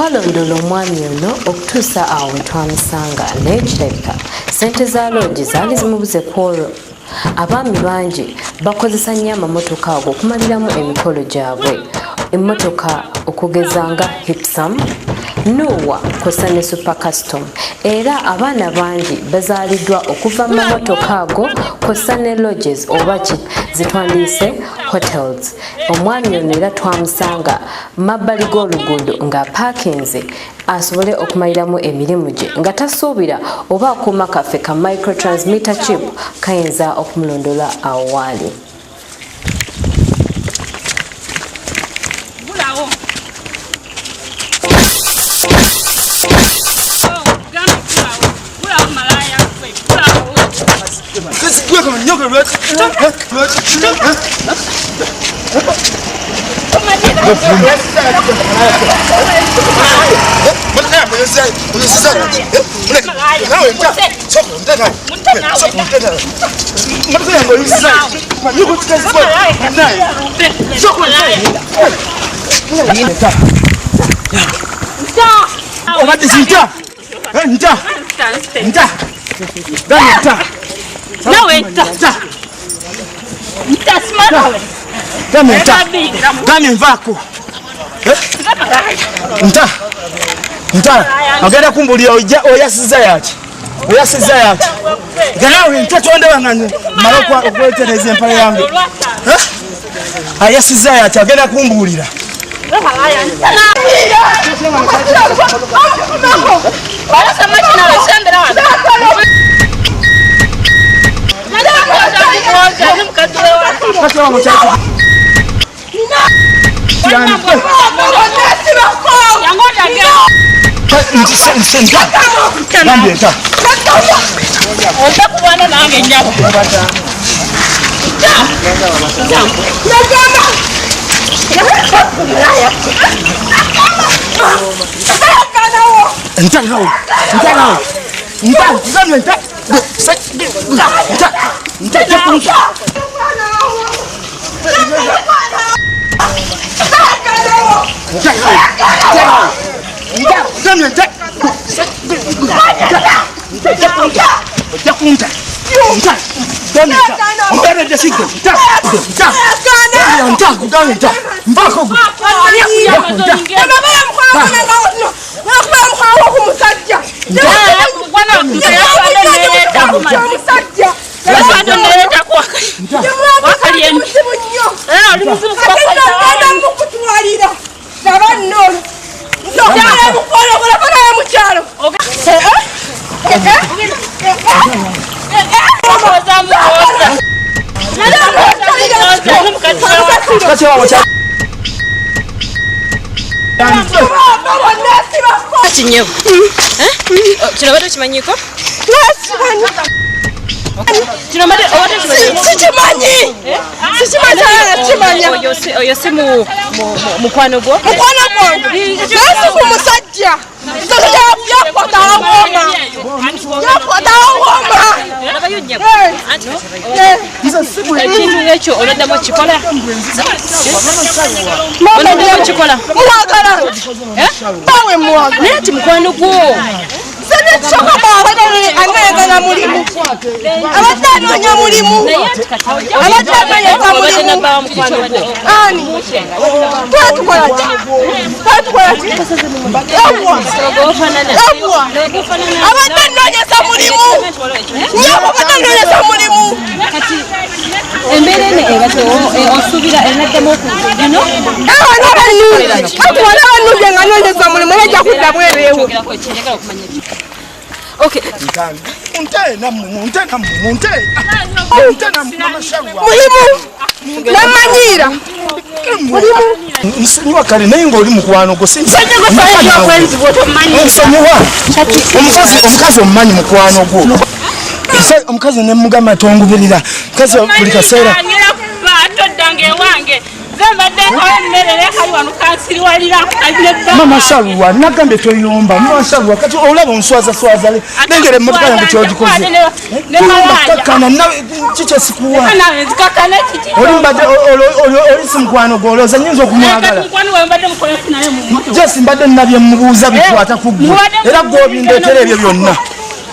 Twalondola omwami ono okutuusa awo we twamusanga naye kirabika ssente za loogi zaali zimubuze ku olwo. Abaami bangi bakozesa nnyo amamotoka ago okumaliramu emikolo gyabwe. Emmotoka okugeza nga Hipsam, Nuwa kw'ossa ne Super Custom. Era abaana bangi bazaaliddwa okuva mu mamotoka ago kw'ossa ne lodges oba zitwandiise hotels. Omwami ono era twamusanga mabbali g'oluguudo ng'apaakinze asobole okumaliramu emirimu gye nga tasuubira oba akuuma kaffe ka microtransmitter chip kayinza okumulondola awo waali. Agenda kumbulia oyasiza yaki. Oyasiza yaki. Ganawe ntatonde wanganye malokwa okwetereza empala yange. Ayasiza yaki agenda kumbulira. Okay. Nsonyiwa kale naye ng'oli mukwano gwo omukazi omumanyi mukwano gwo omukazi ne mugamba tongubirira mukazi buli kaseera Mama Shalwa nagambe toyomba Mama Shalwa kati olaba onswaza swazale nengere motoka yangu kyogikoze kakana nawe chicho sikuwa olimbade olisimkwano goloza nyinzo kumwagala just mbadde nabye mubuuza bikwata kugwe era gobindeetera ebyo byonna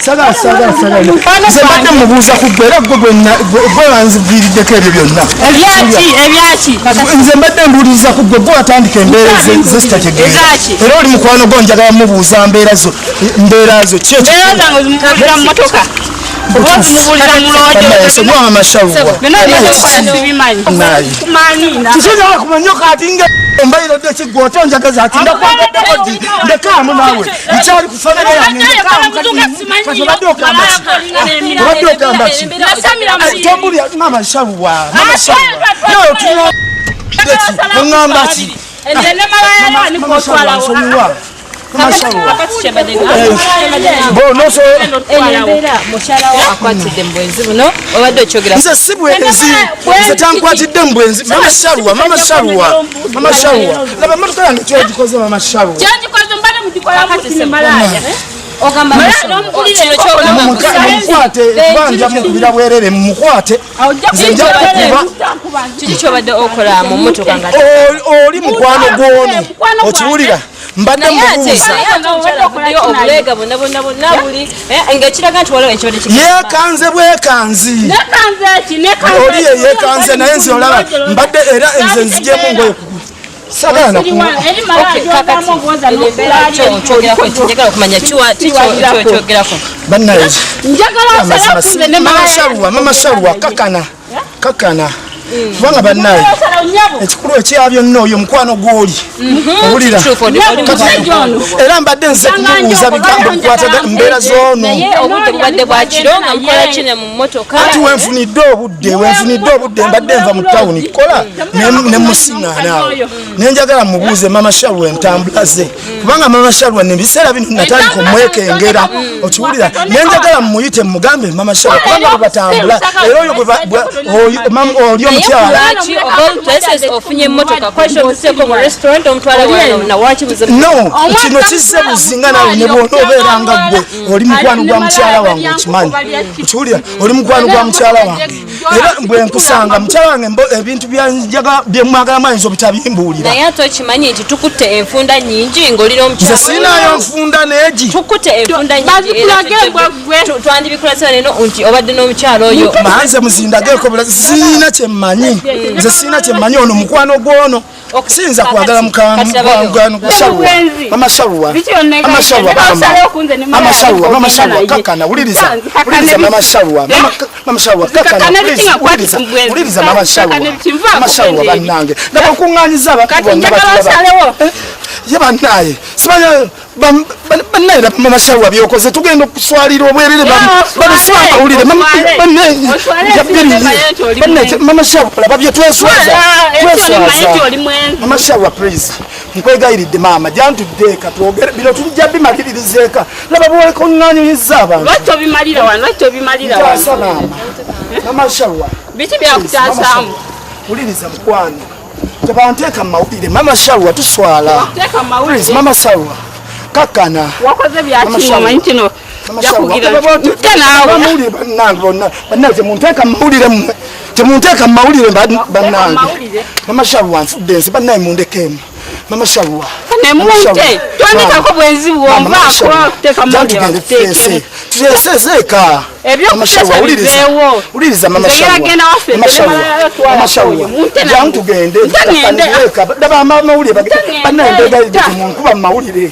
sagala nze mbadde mubuuza kugwe era gwe wanziviiriddeko ebyo byonna ebyaki nze mbadde mbuuliriza kugwe gwe watandika embeera zezitategeera era oli mukwano gwo njagala mubuuza mbeera zo motoka Mama Shalwa tusobola kumanya kati nga mbairo de kigota njagaza ati ndekamu nawe icyari kufanana yange tombuli Mama Shalwa yo tuno ngamba ki bono so enembera mukyala wa akwatidde mbwenzi buno obadde okyogera nze si bwenzi nze tankwatidde mbwenzi Mama Shalwa laba motoka yange kyogikoze Mama Shalwa mukwate banja mukubira bwerere mumukwate nze nja kukuba kiki kyobadde okola mu motoka nga oli mukwano gwono okiwulira mbadde mubuuza obulega bonna buli ng'ekiraga nti waliwo ekibadde yeekanze bwekanzi oli yeyeekanze naye nze olaba mbadde era nze nzijemu ngoye sagala njagala okumanya kyogerako bannaye Mama Shalwa kakana kubanga bannaye ekikulu ekyabyo nno oyo mukwano gw'oli owulira era mbadde nze kumubuuza bigambo bikwataga mbeera z'ono obudde bubadde bwakiro nga mukola kine mu motoka kati wenfunidde obudde mbadde nva mu tawuni kola ne musiŋŋaana awo nenjagala mubuuze Mama Shalwa entambula ze kubanga Mama Shalwa nebiseera bino natandika omwekengera okiwulira nenjagala muyite mugambe Mama Shalwa kubanga bwe batambula era oyo oli omukyala ofunye emmotoka kweshoseeko mu restaurant omutwala no kino kizze buzinga nawe ne bwona obeeranga ggwe oli mukwano gwa mukyala wange okimanyi okiwulira oli mukwano gwa mukyala wange era bwe nkusanga mukyala wange ebintu byemwagala mayinza obutabimbuulira naye ate okimanyi nti tukutte enfunda nyingi ng'olira omukyala nze siinayo nfunda neegi tukutte enfunda nyingi twandibikulasa neno nti obadde n'omukyala oyo manze muzindageeko siina kyemmanyi nze siina kyemmanyi ono mukwano gwono siyinza kwagala Mama Shalwa kakana wuliriza Mama Shalwa kakana wuliriza Mama Shalwa bannange nabakuŋŋaanyiza abantu bonna batulaba ye bannaye sibanya bannaye Mama Shalwa byokoze tugenda okuswalira obwerere babuswala wulire Mama Shalwa laba bye tweswaza Mama Shalwa please nkwegayiridde maama jantuddeeka twogere bino tujja bimalirizeeka laba bwekuŋŋaanyiza abantu lwaki obimalira wano Mama Shalwa biki byakutaasaamu wuliriza mukwano tebanteeka mu mawulire Mama Shalwa tuswala please Mama Shalwa kakana wakoze byakimanyi kino temunteeka mu mawulire bannange Mama Shalwa nfudde ensi bannaye mundekeemu Mama Shalwa nemunte twandikako bwenzi bwomvaako kuteeka mu mawulire tuteesezeeka wuliriza Mama Shalwa jangu tugende daba amawulire bannaye mbeegalidde temunkuba mu mawulire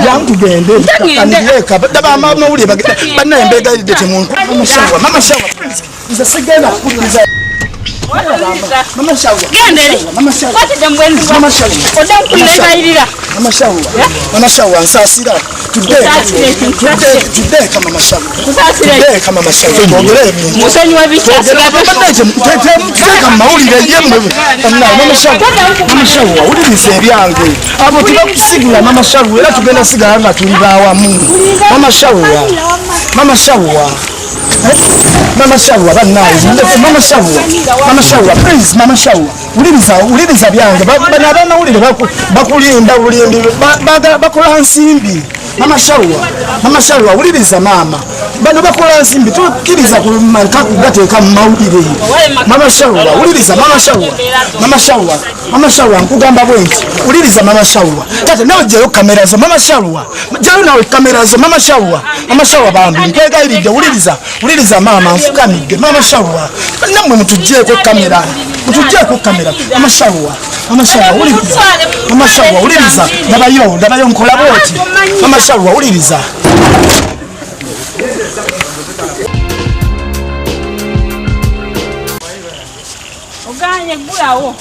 jangu tugende daba amawulire bannaye mbeegalidde temunkuba Mama Shalwa nze sigenda kukuliriza Mama Shalwa Mama Shalwa nsasira tuddeeka Mama Shalwa tuteeka mu mawulire yemmwe Mama Shalwa wuliriza ebyange abo tebakusigula Mama Shalwa era tugenda sigala nga tuli bawamu Mama Shalwa Mama Shawa Mama Shawa please Mama Shawa uliriza byange bana abana ulire bakulinda ulindi bakola nsimbi Mama Shawa uliriza mama bano bakola nsimbi tukiriza kumanka kugateka mu mawulire Mama Shawa uliriza Mama Shawa nkugamba bwenti uliriza Mama Shawa tate nawe jeyo kamera zo Mama Shawa jeyo nawe kamera zo Mama Shawa bambi nkegayiride uliriza mama mfukamige Mama Shawa namwe mutujje ko kamera Mama Shawa uliriza ndabayo nkola boti Mama Shawa uliriza oganye gulawo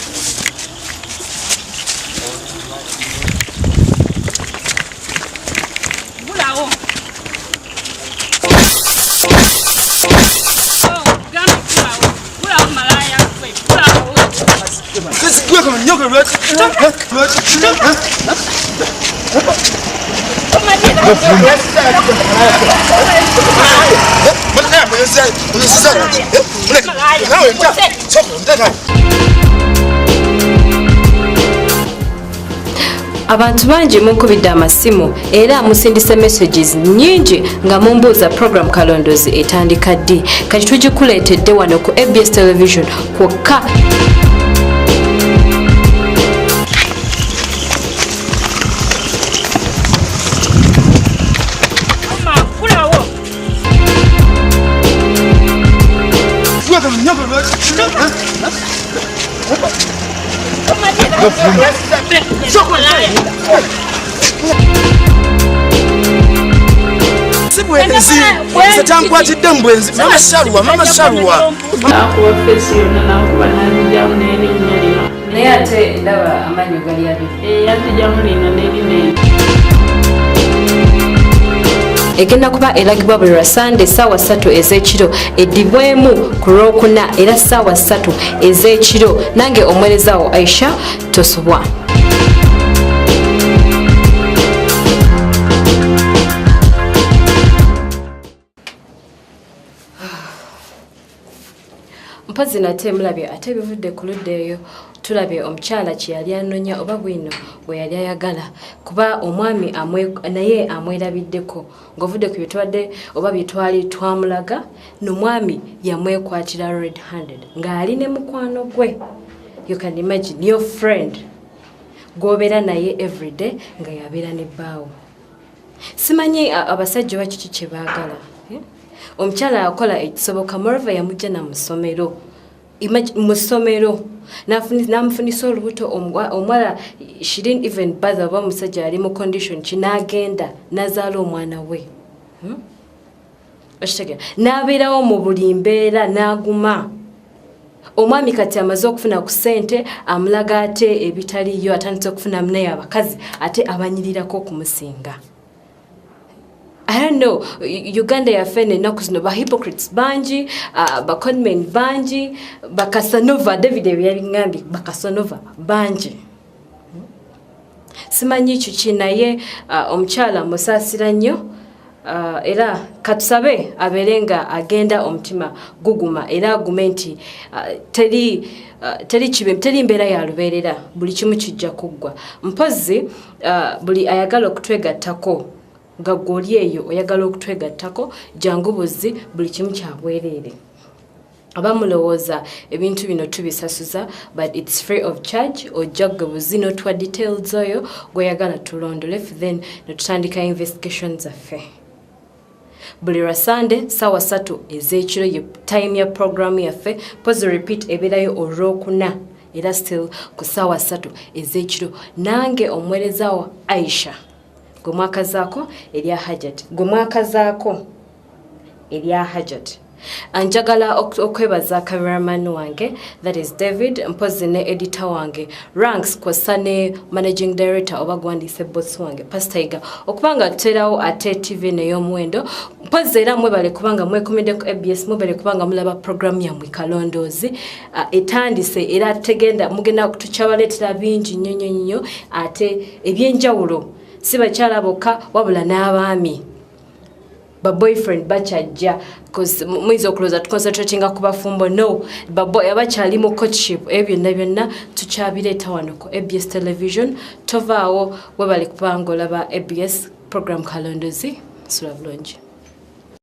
Abantu bangi munkubidde amasimu era musindise messages nyingi nga mumbuuza program Kalondozi etandika ddi kati tugikuleetedde wano ku ABS television kwokka. Nkwatidde mbwenzi Mama Shawa naye ate ndaba amanyi gali abiri egenda kuba eragibwa buli lwa Sunday ssaawa 3 ez'ekiro eddibwemu ku Lwokuna era ssaawa 3 ez'ekiro nange omwerezaawo Aisha Tosubwa. Mpazi nate mulabye ate bivudde ku ludda eyo tulabye omukyala kye yali anonya oba bwino bwe yali ayagala kuba omwami naye amwerabiddeko ng'ovudde ku bitwadde oba bitwali twamulaga n'omwami yamwekwatira red handed ng'ali ne mukwano gwe. You can imagine your friend gw'obeera naye everyday nga yabeera ne bbaawo. Simanyi abasajja bakiki kye baagala. Omukyala yakola ekisoboka morova yamujja na mu ssomero n'amufunisa olubuto omwala she didn't even bother oba omusajja ali mu condition ki n'agenda n'azaala omwana we. N'abeerawo mu buli mbeera n'aguma. Omwami kati amaze okufuna ku ssente amulaga ate ebitaliyo atandise okufunamu naye abakazi ate abanyirirako okumusinga. I don't know, Uganda yafene ennaku zino ba hypocrites bangi, ba conmen bangi, ba Casanova, David ebyabingambye ba Casanova bangi. Simanyi kiki naye omukyala musaasira nnyo era katusabe abeerenga agenda omutima guguma era agume nti teri mbeera ya lubeerera buli kimu kijja kuggwa. Mpozi buli ayagala okutwegattako nga gw'oli eyo oyagala okutwegattako jangu buzzi buli kimu kyabwereere. Abamulowooza ebintu bino tubisasuza but it's free of charge ojja gwe buzzi n'otuwa details oyo gw'oyagala tulondole then netutandika investigations zaffe. Buli lwa Sunday ssaawa 3 ez'ekiro ye time ya program yaffe pose repeat ebeerayo Olwokuna era still ku ssaawa 3 ez'ekiro nange omwerezawo Aisha gwemwakazaako erya Hajat. Anjagala okwebaza cameraman wange that is David mpozi ne editor wange Ranks kw'ossa ne managing director oba gwandise boss wange Pastaiga okubanga tuterawo ate TV n'ey'omuwendo mpozi era mwebale kubanga mwekomedde ku ABS mwebale kubanga mulaba program yammwe Kalondozi etandise era mugenda kutukyabaleetera bingi nnyo ate ebyenjawulo si bakyala bokka wabula n'abaami ba boyfriend bachajja because mwizo okuloza tuconcentratinga ku bafumbo no babo abakyali mu courtship ebyo byonna tukyabireta wano ku ABS television tovaawo webali kubangola ba ABS program Kalondozi sula bulungi.